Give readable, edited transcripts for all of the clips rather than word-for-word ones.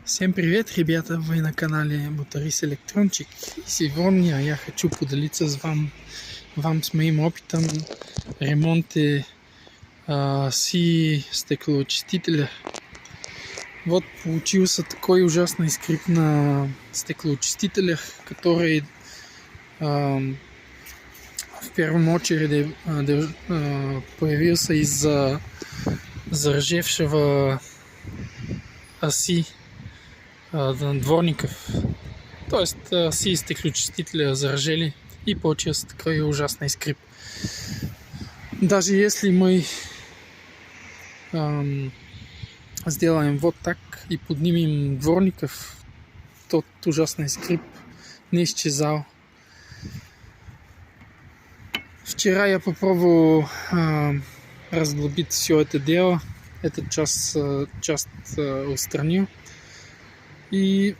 Всем привет, ребята! Вы на канале Моторист Электрончик. Сегодня я хочу поделиться с вам с моим опытом ремонта стеклоочистителя. Вот получился такой ужасный скрип на стеклоочистителях, который в первую очередь появился из-за заржавевшего оси дворников. То есть оси стеклоочистителя заржали и получился такой ужасный скрип. Даже если мы сделаем вот так и поднимем дворников, тот ужасный скрип не исчезал. Вчера я попробовал разглубить все это дело, этот часть устранил и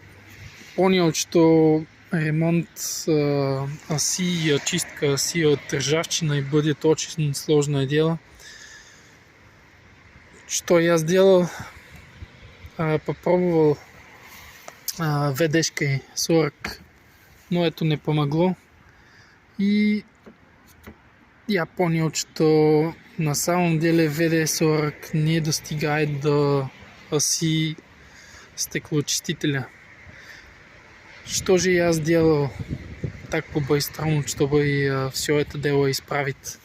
понял, что ремонт оси и очистка оси от ржавчины будет очень сложное дело. Что я сделал? Попробовал ВДшкой 40, но это не помогло. И я понял, что на самом деле ВД-40 не достигает до оси стеклоочистителя. Что же я сделал так по-быстрому, чтобы все это дело исправить?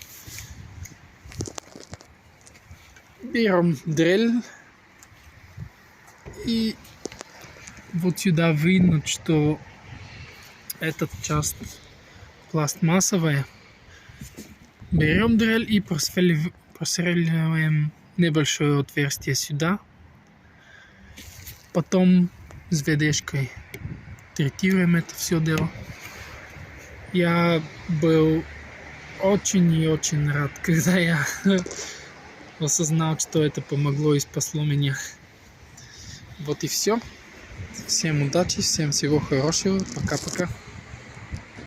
Берем дрель и вот сюда видно, что эта часть пластмассовая. Берем дрель и просверливаем небольшое отверстие сюда. Потом с ВДшкой третируем это все дело. Я был очень и очень рад, когда я осознал, что это помогло и спасло меня. Вот и все. Всем удачи, всем всего хорошего. Пока-пока.